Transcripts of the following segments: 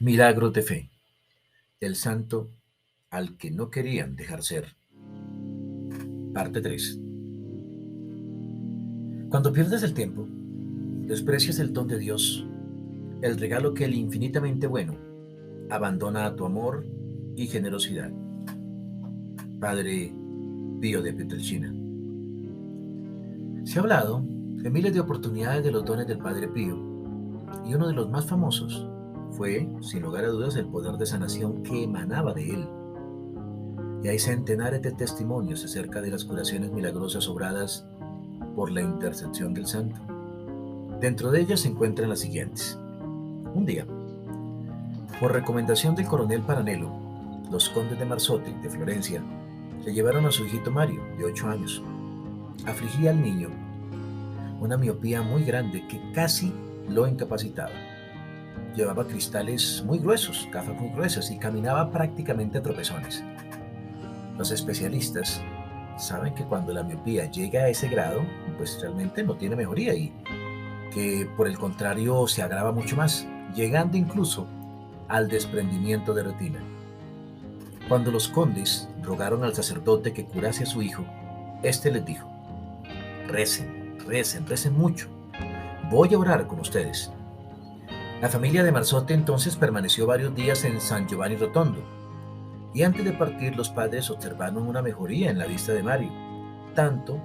Milagros de fe, el santo al que no querían dejar ser. Parte 3. Cuando pierdes el tiempo, desprecias el don de Dios, el regalo que el infinitamente bueno abandona a tu amor y generosidad. Padre Pío de Pietrelcina. Se ha hablado en miles de oportunidades de los dones del Padre Pío, y uno de los más famosos fue, sin lugar a dudas, el poder de sanación que emanaba de él. Y hay centenares de testimonios acerca de las curaciones milagrosas obradas por la intercesión del santo. Dentro de ellas se encuentran las siguientes. Un día, por recomendación del coronel Paranello, los condes de Marzotti, de Florencia, le llevaron a su hijito Mario, de 8 años. Afligía al niño una miopía muy grande que casi lo incapacitaba. Llevaba cristales muy gruesos, gafas muy gruesas y caminaba prácticamente a tropezones. Los especialistas saben que cuando la miopía llega a ese grado, pues realmente no tiene mejoría y que por el contrario se agrava mucho más, llegando incluso al desprendimiento de retina. Cuando los condes rogaron al sacerdote que curase a su hijo, éste les dijo: recen, recen, recen mucho. Voy a orar con ustedes. La familia de Marzotte entonces permaneció varios días en San Giovanni Rotondo, y antes de partir los padres observaron una mejoría en la vista de Mario, tanto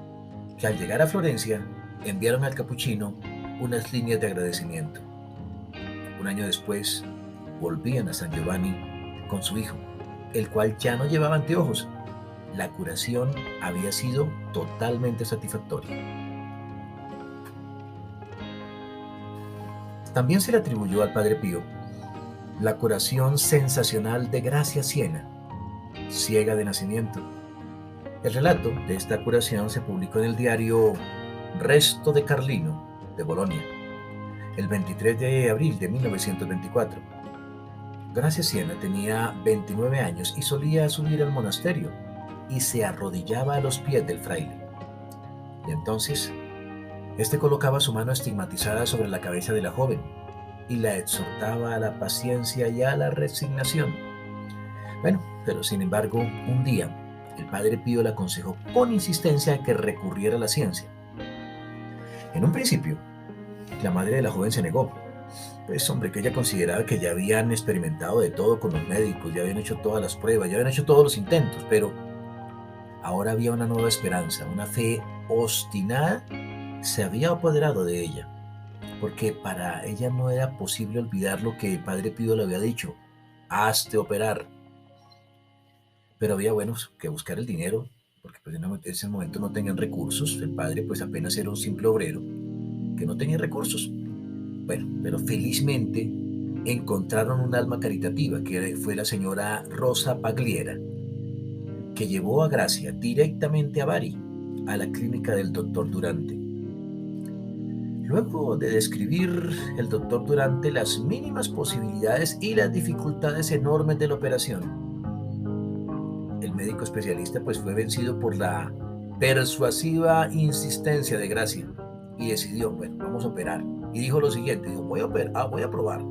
que al llegar a Florencia enviaron al capuchino unas líneas de agradecimiento. Un año después volvían a San Giovanni con su hijo, el cual ya no llevaba anteojos. La curación había sido totalmente satisfactoria. También se le atribuyó al Padre Pío la curación sensacional de Gracia Siena, ciega de nacimiento. El relato de esta curación se publicó en el diario Resto de Carlino de Bolonia, el 23 de abril de 1924. Gracia Siena tenía 29 años y solía subir al monasterio y se arrodillaba a los pies del fraile. Y entonces, este colocaba su mano estigmatizada sobre la cabeza de la joven y la exhortaba a la paciencia y a la resignación. Bueno, pero sin embargo, un día, el Padre Pío le aconsejó con insistencia que recurriera a la ciencia. En un principio, la madre de la joven se negó. Pues hombre, que ella consideraba que ya habían experimentado de todo con los médicos, ya habían hecho todas las pruebas, ya habían hecho todos los intentos, pero ahora había una nueva esperanza, una fe obstinada se había apoderado de ella, porque para ella no era posible olvidar lo que el Padre Pío le había dicho: hazte operar. Pero había, bueno, que buscar el dinero, porque pues en ese momento no tenían recursos. El padre pues apenas era un simple obrero que no tenía recursos. Bueno, pero felizmente encontraron un alma caritativa, que fue la señora Rosa Pagliera, que llevó a Gracia directamente a Bari, a la clínica del doctor Durante. Luego de describir el doctor Durante las mínimas posibilidades y las dificultades enormes de la operación, el médico especialista pues fue vencido por la persuasiva insistencia de Gracia y decidió: bueno, vamos a operar. Y dijo lo siguiente: dijo, voy a probar,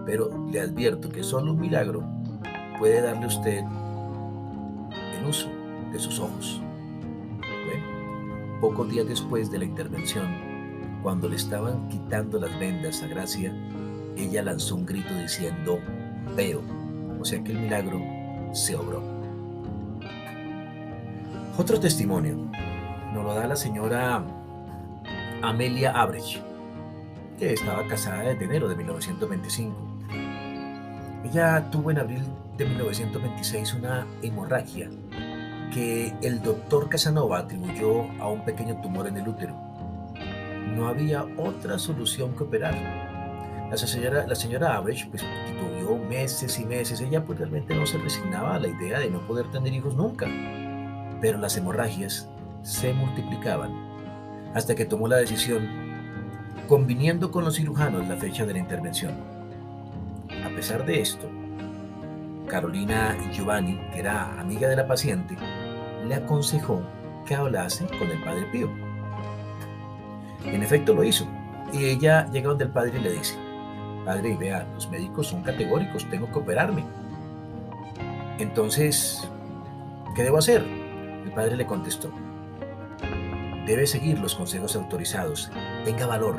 pero le advierto que solo un milagro puede darle a usted el uso de sus ojos. Bueno, pocos días después de la intervención, cuando le estaban quitando las vendas a Gracia, ella lanzó un grito diciendo: veo. O sea que el milagro se obró. Otro testimonio nos lo da la señora Amelia Abrech, que estaba casada desde enero de 1925. Ella tuvo en abril de 1926 una hemorragia que el doctor Casanova atribuyó a un pequeño tumor en el útero. No había otra solución que operar. La señora Abrech pues titubeó meses y meses. Ella pues realmente no se resignaba a la idea de no poder tener hijos nunca. Pero las hemorragias se multiplicaban hasta que tomó la decisión, conviniendo con los cirujanos la fecha de la intervención. A pesar de esto, Carolina Giovanni, que era amiga de la paciente, le aconsejó que hablase con el Padre Pío. En efecto lo hizo, y ella llega donde el padre y le dice: padre, y vea, los médicos son categóricos, tengo que operarme. Entonces, ¿qué debo hacer? El padre le contestó, debe seguir los consejos autorizados, tenga valor.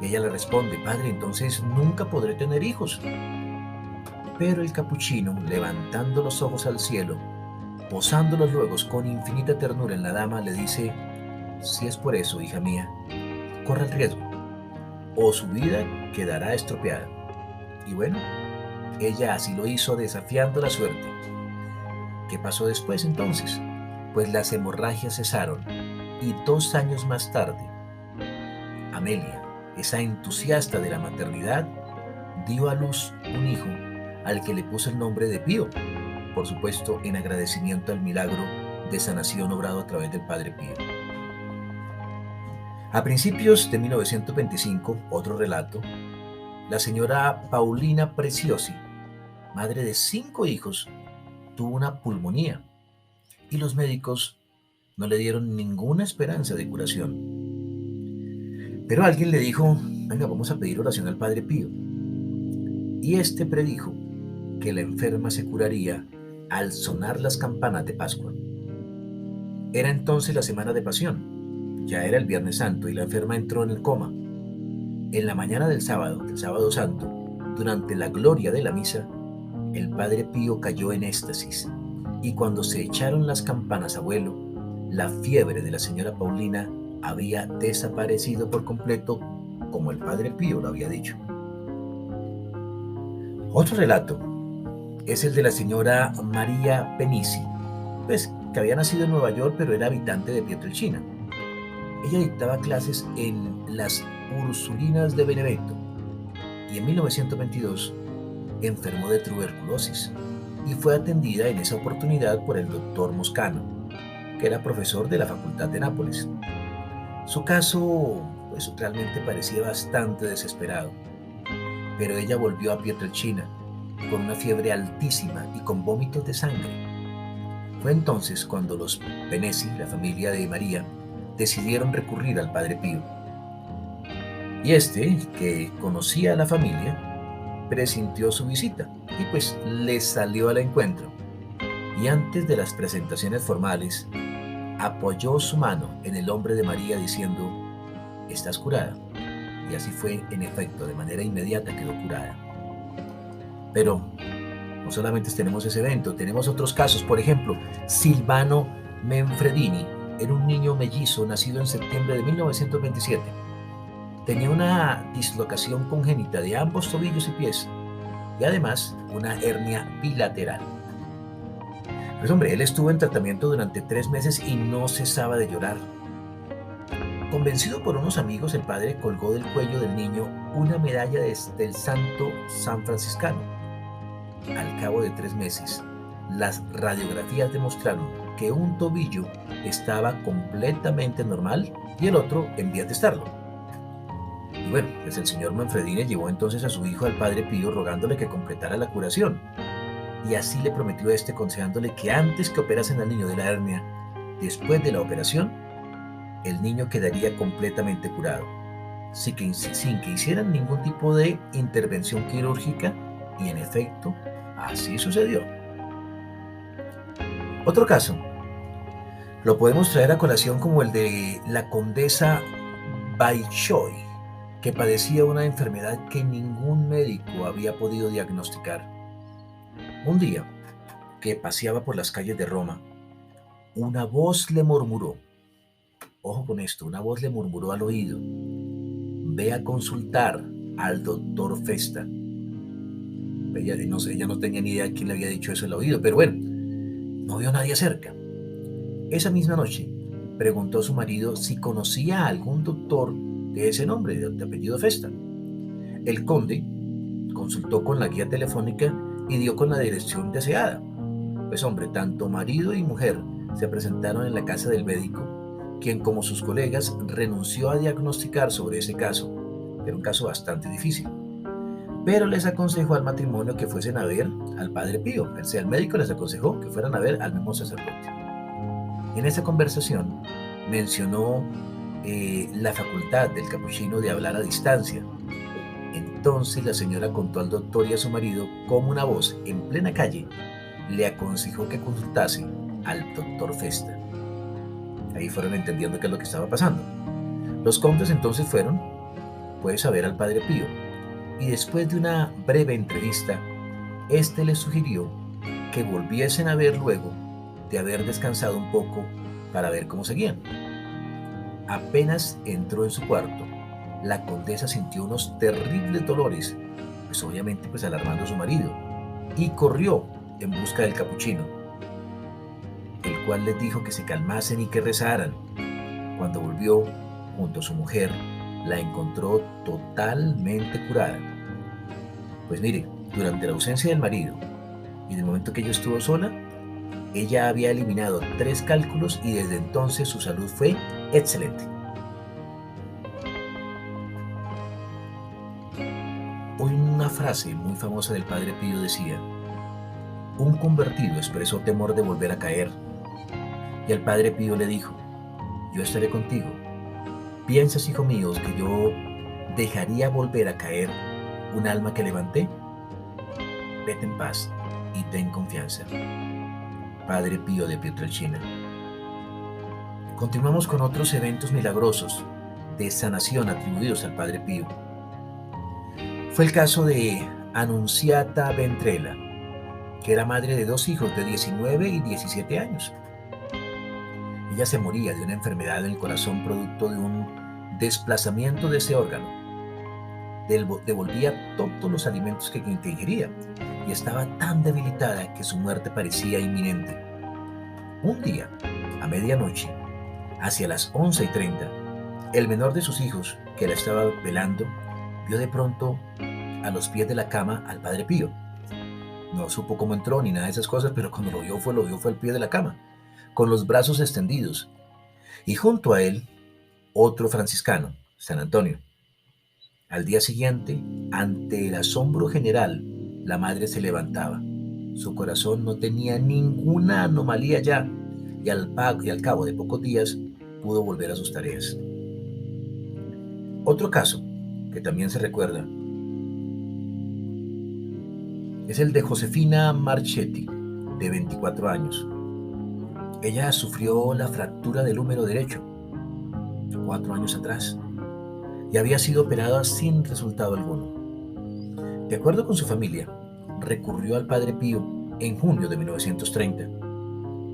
Y ella le responde, padre, entonces nunca podré tener hijos. Pero el capuchino, levantando los ojos al cielo, posándolos luego con infinita ternura en la dama, le dice, si es por eso, hija mía, corra el riesgo, o su vida quedará estropeada. Y bueno, ella así lo hizo, desafiando la suerte. ¿Qué pasó después entonces? Pues las hemorragias cesaron y 2 años más tarde, Amelia, esa entusiasta de la maternidad, dio a luz un hijo al que le puso el nombre de Pío, por supuesto en agradecimiento al milagro de sanación obrado a través del Padre Pío. A principios de 1925, otro relato, la señora Paulina Preciosi, madre de 5 hijos, tuvo una pulmonía y los médicos no le dieron ninguna esperanza de curación. Pero alguien le dijo, venga, vamos a pedir oración al Padre Pío. Y este predijo que la enferma se curaría al sonar las campanas de Pascua. Era entonces la semana de Pasión, ya era el Viernes Santo y la enferma entró en el coma. En la mañana del sábado santo, durante la gloria de la misa, el Padre Pío cayó en éxtasis y cuando se echaron las campanas a vuelo, la fiebre de la señora Paulina había desaparecido por completo, como el Padre Pío lo había dicho. Otro relato es el de la señora María Penici, pues que había nacido en Nueva York pero era habitante de Pietrelcina. Ella dictaba clases en las Ursulinas de Benevento y en 1922 enfermó de tuberculosis y fue atendida en esa oportunidad por el doctor Moscano, que era profesor de la Facultad de Nápoles. Su caso, pues realmente parecía bastante desesperado, pero ella volvió a Pietrelcina con una fiebre altísima y con vómitos de sangre. Fue entonces cuando los Penesi, la familia de María, decidieron recurrir al Padre Pío. Y este, que conocía a la familia, presintió su visita y pues le salió al encuentro. Y antes de las presentaciones formales, apoyó su mano en el hombro de María diciendo, estás curada. Y así fue, en efecto, de manera inmediata quedó curada. Pero no solamente tenemos ese evento, tenemos otros casos. Por ejemplo, Silvano Manfredini era un niño mellizo nacido en septiembre de 1927. Tenía una dislocación congénita de ambos tobillos y pies y además una hernia bilateral. Pues hombre, él estuvo en tratamiento durante 3 meses y no cesaba de llorar. Convencido por unos amigos, el padre colgó del cuello del niño una medalla del santo San Franciscano. Al cabo de 3 meses, las radiografías demostraron que un tobillo estaba completamente normal y el otro en vías de estarlo. Y bueno, pues el señor Manfredini llevó entonces a su hijo al Padre Pío rogándole que completara la curación. Y así le prometió a este aconsejándole que antes que operasen al niño de la hernia, después de la operación, el niño quedaría completamente curado, sin que hicieran ningún tipo de intervención quirúrgica, y en efecto, así sucedió. Otro caso, lo podemos traer a colación como el de la condesa Baichoy, que padecía una enfermedad que ningún médico había podido diagnosticar. Un día, que paseaba por las calles de Roma, una voz le murmuró, ojo con esto, una voz le murmuró al oído, ve a consultar al doctor Festa. Ella no tenía ni idea de quién le había dicho eso al oído, pero bueno, no vio a nadie cerca. Esa misma noche, preguntó a su marido si conocía a algún doctor de ese nombre, de apellido Festa. El conde consultó con la guía telefónica y dio con la dirección deseada. Pues hombre, tanto marido y mujer se presentaron en la casa del médico, quien como sus colegas renunció a diagnosticar sobre ese caso. Era un caso bastante difícil. Pero les aconsejó al matrimonio que fuesen a ver al Padre Pío. O sea, el médico les aconsejó que fueran a ver al mismo sacerdote. En esa conversación mencionó la facultad del capuchino de hablar a distancia. Entonces la señora contó al doctor y a su marido cómo una voz en plena calle le aconsejó que consultase al doctor Festa. Ahí fueron entendiendo qué es lo que estaba pasando. Los condes entonces fueron, pues, a ver al padre Pío, y después de una breve entrevista, este les sugirió que volviesen a ver luego de haber descansado un poco para ver cómo seguían. Apenas entró en su cuarto, la condesa sintió unos terribles dolores, pues obviamente pues alarmando a su marido, y corrió en busca del capuchino, el cual les dijo que se calmasen y que rezaran. Cuando volvió, junto a su mujer, la encontró totalmente curada. Pues mire, durante la ausencia del marido y del momento que ella estuvo sola, ella había eliminado 3 cálculos y desde entonces su salud fue excelente. Una frase muy famosa del padre Pío decía: un convertido expresó temor de volver a caer, y el padre Pío le dijo: yo estaré contigo. ¿Piensas, hijo mío, que yo dejaría volver a caer un alma que levanté? Vete en paz y ten confianza. Padre Pío de Pietrelcina. Continuamos con otros eventos milagrosos de sanación atribuidos al padre Pío. Fue el caso de Annunziata Ventrella, que era madre de 2 hijos de 19 y 17 años. Ella se moría de una enfermedad en el corazón producto de un desplazamiento de ese órgano. Devolvía todos los alimentos que ingería y estaba tan debilitada que su muerte parecía inminente. Un día, a medianoche, hacia las 11:30, el menor de sus hijos, que la estaba velando, vio de pronto a los pies de la cama al padre Pío. No supo cómo entró ni nada de esas cosas, pero cuando lo vio fue al pie de la cama, con los brazos extendidos, y junto a él otro franciscano, San Antonio. Al día siguiente, ante el asombro general, la madre se levantaba. Su corazón no tenía ninguna anomalía ya, y al cabo de pocos días pudo volver a sus tareas. Otro caso que también se recuerda es el de Josefina Marchetti, de 24 años. Ella sufrió la fractura del húmero derecho 4 años atrás y había sido operada sin resultado alguno. De acuerdo con su familia, recurrió al padre Pío en junio de 1930.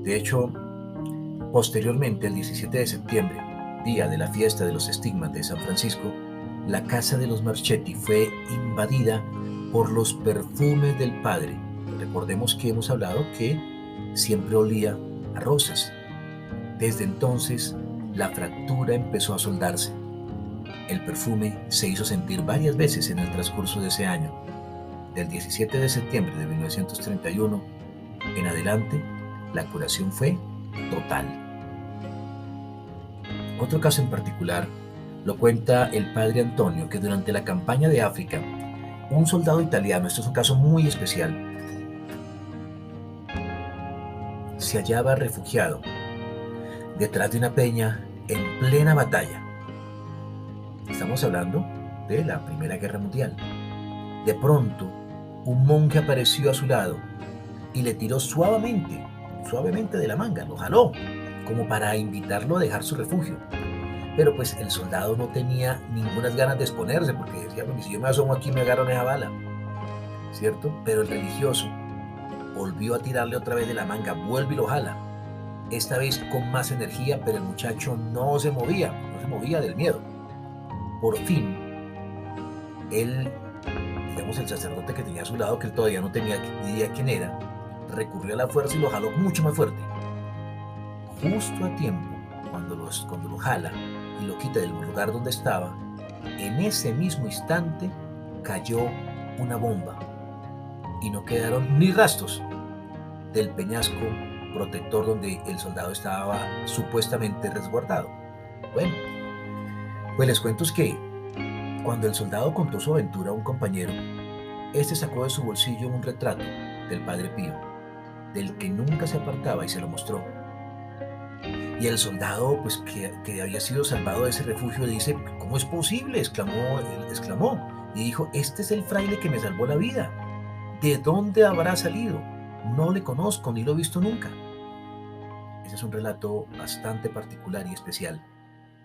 De hecho, posteriormente, el 17 de septiembre, día de la fiesta de los estigmas de San Francisco, la casa de los Marchetti fue invadida por los perfumes del padre. Recordemos que hemos hablado que siempre olía a rosas. Desde entonces, la fractura empezó a soldarse. El perfume se hizo sentir varias veces en el transcurso de ese año. Del 17 de septiembre de 1931 en adelante, la curación fue total. Otro caso en particular lo cuenta el padre Antonio, que durante la campaña de África, un soldado italiano, esto es un caso muy especial, se hallaba refugiado detrás de una peña en plena batalla. Estamos hablando de la Primera Guerra Mundial. De pronto, un monje apareció a su lado y le tiró suavemente de la manga, lo jaló, como para invitarlo a dejar su refugio. Pero pues el soldado no tenía ninguna ganas de exponerse, porque decía: bueno, si yo me asomo aquí me agarran esa bala, ¿cierto? Pero el religioso volvió a tirarle otra vez de la manga, vuelve y lo jala, esta vez con más energía, pero el muchacho no se movía del miedo. Por fin, el sacerdote que tenía a su lado, que él todavía no tenía idea quién era, recurrió a la fuerza y lo jaló mucho más fuerte. Justo a tiempo, cuando lo jala y lo quita del lugar donde estaba, en ese mismo instante cayó una bomba y no quedaron ni rastros del peñasco protector donde el soldado estaba supuestamente resguardado. Bueno, pues les cuento es que cuando el soldado contó su aventura a un compañero, este sacó de su bolsillo un retrato del padre Pío, del que nunca se apartaba, y se lo mostró. Y el soldado, pues que había sido salvado de ese refugio, dice: ¿cómo es posible?, exclamó. y dijo: este es el fraile que me salvó la vida. ¿De dónde habrá salido? No le conozco ni lo he visto nunca. Ese es un relato bastante particular y especial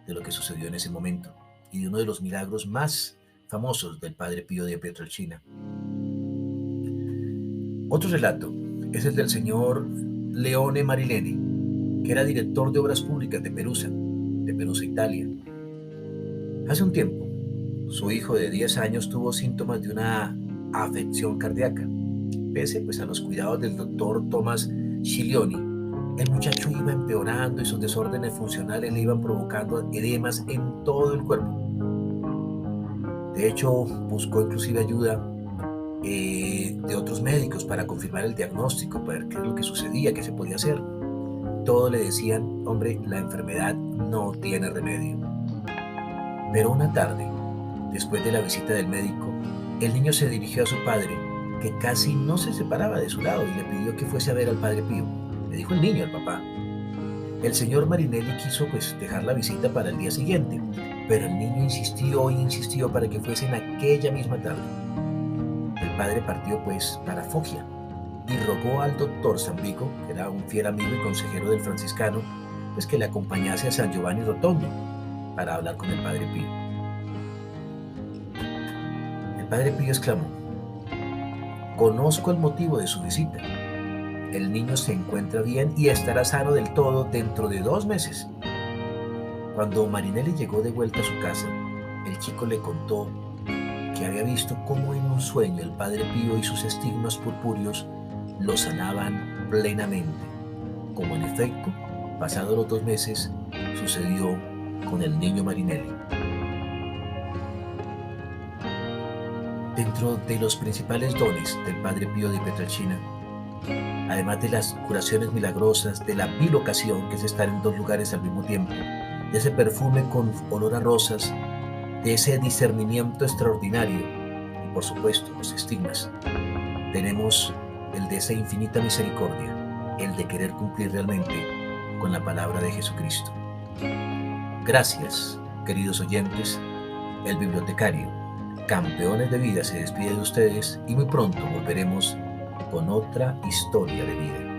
de lo que sucedió en ese momento y de uno de los milagros más famosos del Padre Pío de Pietrelcina. Otro relato es el del señor Leone Marilene, que era director de obras públicas de Perusa, Italia. Hace un tiempo, su hijo de 10 años tuvo síntomas de una afección cardíaca. Pese pues, a los cuidados del doctor Thomas Sciglioni, el muchacho iba empeorando y sus desórdenes funcionales le iban provocando edemas en todo el cuerpo. De hecho, buscó inclusive ayuda de otros médicos para confirmar el diagnóstico, para ver qué es lo que sucedía, qué se podía hacer. Todos le decían: hombre, la enfermedad no tiene remedio. Pero una tarde, después de la visita del médico, el niño se dirigió a su padre, que casi no se separaba de su lado, y le pidió que fuese a ver al Padre Pío. Le dijo el niño al papá. El señor Marinelli quiso pues dejar la visita para el día siguiente, pero el niño insistió y insistió para que fuesen aquella misma tarde. El padre partió pues para Foggia y rogó al doctor Sambico, que era un fiel amigo y consejero del franciscano, pues que le acompañase a San Giovanni Rotondo para hablar con el Padre Pío. El Padre Pío exclamó: conozco el motivo de su visita. El niño se encuentra bien y estará sano del todo dentro de 2 meses. Cuando Marinelli llegó de vuelta a su casa, el chico le contó que había visto cómo en un sueño el Padre Pío y sus estigmas purpúreos lo sanaban plenamente, como en efecto, pasados los 2 meses, sucedió con el niño Marinelli. Dentro de los principales dones del Padre Pío de Pietrelcina, además de las curaciones milagrosas, de la bilocación, que es estar en 2 lugares al mismo tiempo, de ese perfume con olor a rosas, de ese discernimiento extraordinario y por supuesto los estigmas, tenemos el de esa infinita misericordia, el de querer cumplir realmente con la palabra de Jesucristo. Gracias, queridos oyentes. El bibliotecario Campeones de Vida se despide de ustedes y muy pronto volveremos con otra historia de vida.